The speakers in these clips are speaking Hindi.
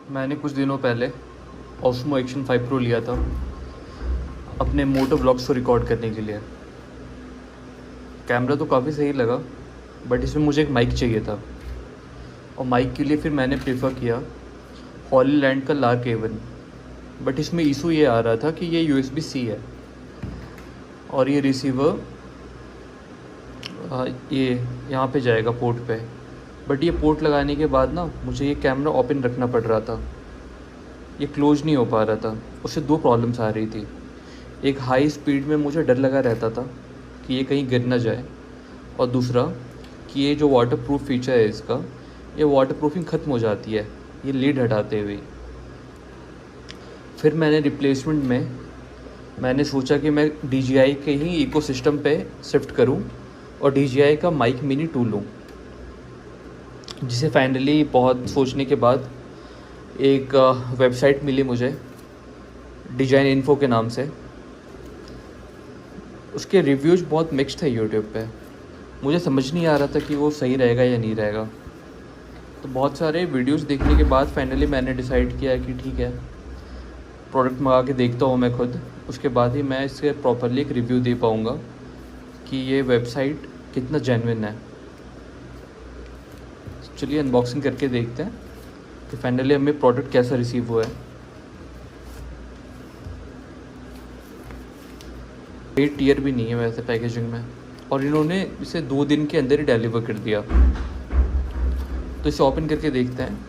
मैंने कुछ दिनों पहले ऑस्मो एक्शन 5 प्रो लिया था अपने मोटो व्लॉग्स को रिकॉर्ड करने के लिए। कैमरा तो काफ़ी सही लगा, बट इसमें मुझे एक माइक चाहिए था, और माइक के लिए फिर मैंने प्रेफर किया हॉलीलैंड का लार्क A1। बट इसमें इशू ये आ रहा था कि ये USB-C है और ये रिसीवर ये यहाँ पे जाएगा पोर्ट पे। बट ये पोर्ट लगाने के बाद ना मुझे ये कैमरा ओपन रखना पड़ रहा था, ये क्लोज नहीं हो पा रहा था। उससे दो प्रॉब्लम्स आ रही थी। एक, हाई स्पीड में मुझे डर लगा रहता था कि ये कहीं गिर ना जाए, और दूसरा कि ये जो वाटर प्रूफ फीचर है इसका, ये वाटर प्रूफिंग ख़त्म हो जाती है ये लीड हटाते हुए। फिर मैंने रिप्लेसमेंट में मैंने सोचा कि मैं DJI के ही इकोसिस्टम पे शिफ्ट करूं और DJI का माइक मिनी 2 लूँ, जिसे फाइनली बहुत सोचने के बाद एक वेबसाइट मिली मुझे डिजाइन इन्फो के नाम से। उसके रिव्यूज़ बहुत मिक्स्ड थे यूट्यूब पे। मुझे समझ नहीं आ रहा था कि वो सही रहेगा या नहीं रहेगा। तो बहुत सारे वीडियोस देखने के बाद फाइनली मैंने डिसाइड किया कि ठीक है, प्रोडक्ट मंगा के देखता हूँ मैं खुद, उसके बाद ही मैं इसके प्रॉपरली एक रिव्यू दे पाऊँगा कि ये वेबसाइट कितना जेन्युइन है। चलिए अनबॉक्सिंग करके देखते हैं कि फाइनली हमें प्रोडक्ट कैसा रिसीव हुआ है। पेड टियर भी नहीं है वैसे पैकेजिंग में, और इन्होंने इसे 2 दिन के अंदर ही डिलीवर कर दिया। तो इसे ओपन करके देखते हैं।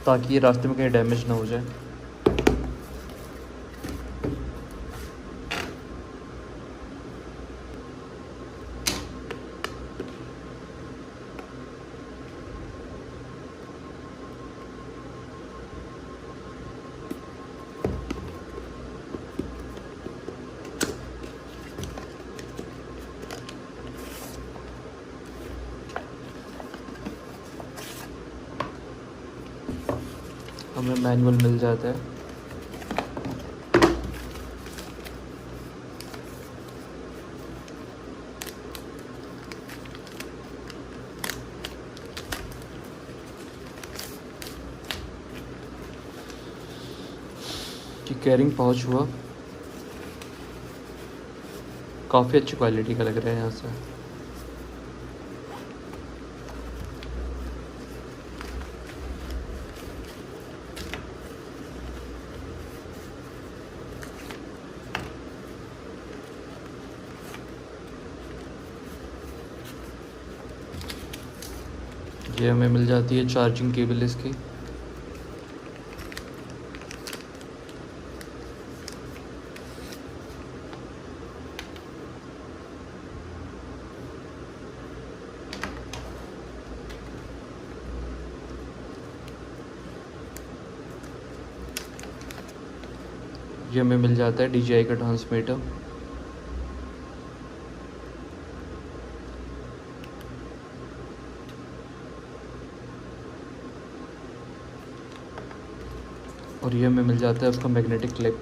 ताकि ये रास्ते में कहीं डैमेज ना हो जाए। हमें मैनुअल मिल जाता है। कि कैरिंग पाउच हुआ, काफ़ी अच्छी क्वालिटी का लग रहा है यहाँ से। ये हमें मिल जाती है चार्जिंग केबल इसकी। ये हमें मिल जाता है DJI का ट्रांसमीटर। और ये हमें मिल जाता है उसका मैग्नेटिक क्लिप।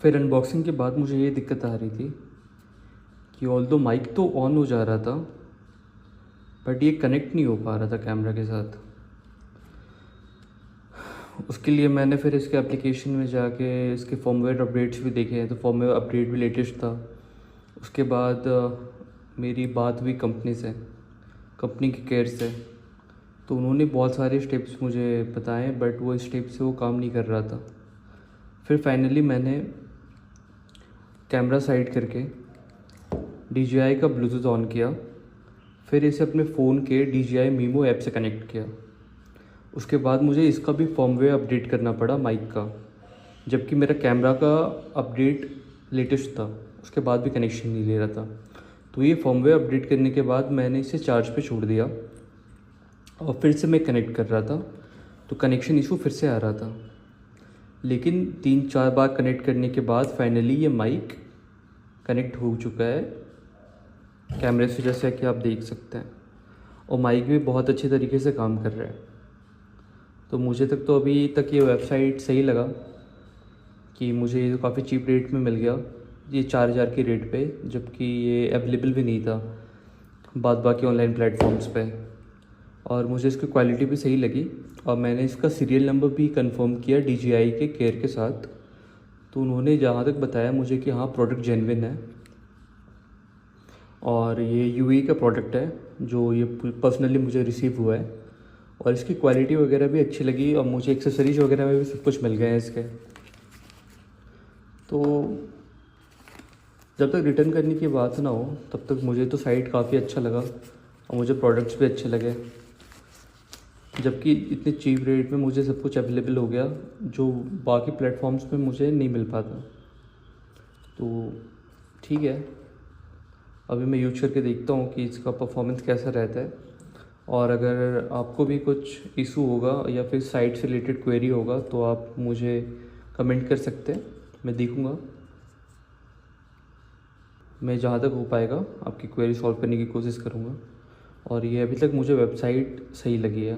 फिर अनबॉक्सिंग के बाद मुझे ये दिक्कत आ रही थी कि ऑल्दो माइक तो ऑन हो जा रहा था बट ये कनेक्ट नहीं हो पा रहा था कैमरा के साथ। उसके लिए मैंने फिर इसके एप्लीकेशन में जाके इसके फॉर्मवेयर अपडेट्स भी देखे हैं, तो फॉर्मवेयर अपडेट भी लेटेस्ट था। उसके बाद मेरी बात हुई कंपनी से, कंपनी के केयर से, तो उन्होंने बहुत सारे स्टेप्स मुझे बताए बट वो स्टेप से वो काम नहीं कर रहा था। फिर फाइनली मैंने कैमरा साइड करके DJI का ब्लूटूथ ऑन किया, फिर इसे अपने फ़ोन के DJI मीमो ऐप से कनेक्ट किया। उसके बाद मुझे इसका भी फॉर्मवेयर अपडेट करना पड़ा माइक का, जबकि मेरा कैमरा का अपडेट लेटेस्ट था, उसके बाद भी कनेक्शन नहीं ले रहा था। तो ये फॉर्मवेयर अपडेट करने के बाद मैंने इसे चार्ज पे छोड़ दिया और फिर से मैं कनेक्ट कर रहा था, तो कनेक्शन इशू फिर से आ रहा था। लेकिन 3-4 बार कनेक्ट करने के बाद फाइनली ये माइक कनेक्ट हो चुका है कैमरे से, जैसे कि आप देख सकते हैं, और माइक भी बहुत अच्छे तरीके से काम कर रहा है। तो मुझे तो अभी तक ये वेबसाइट सही लगा कि मुझे ये काफ़ी चीप रेट में मिल गया, ये 4000 की रेट पे, जबकि ये अवेलेबल भी नहीं था बाकी ऑनलाइन प्लेटफॉर्म्स पे। और मुझे इसकी क्वालिटी भी सही लगी और मैंने इसका सीरियल नंबर भी कंफर्म किया DJI के केयर के साथ, तो उन्होंने जहाँ तक बताया मुझे कि हाँ प्रोडक्ट जेन्युइन है और ये UAE का प्रोडक्ट है जो ये पर्सनली मुझे रिसीव हुआ है, और इसकी क्वालिटी वगैरह भी अच्छी लगी और मुझे एक्सेसरीज वगैरह में भी सब कुछ मिल गए हैं इसके। तो जब तक रिटर्न करने की बात ना हो तब तक मुझे तो साइट काफ़ी अच्छा लगा और मुझे प्रोडक्ट्स भी अच्छे लगे, जबकि इतने चीप रेट में मुझे सब कुछ अवेलेबल हो गया जो बाकी प्लेटफॉर्म्स पे मुझे नहीं मिल पाता। तो ठीक है, अभी मैं यूज करके देखता हूँ कि इसका परफॉर्मेंस कैसा रहता है, और अगर आपको भी कुछ इशू होगा या फिर साइट से रिलेटेड क्वेरी होगा तो आप मुझे कमेंट कर सकते हैं, मैं देखूँगा, मैं जहाँ तक हो पाएगा आपकी क्वेरी सॉल्व करने की कोशिश करूँगा। और ये अभी तक मुझे वेबसाइट सही लगी है।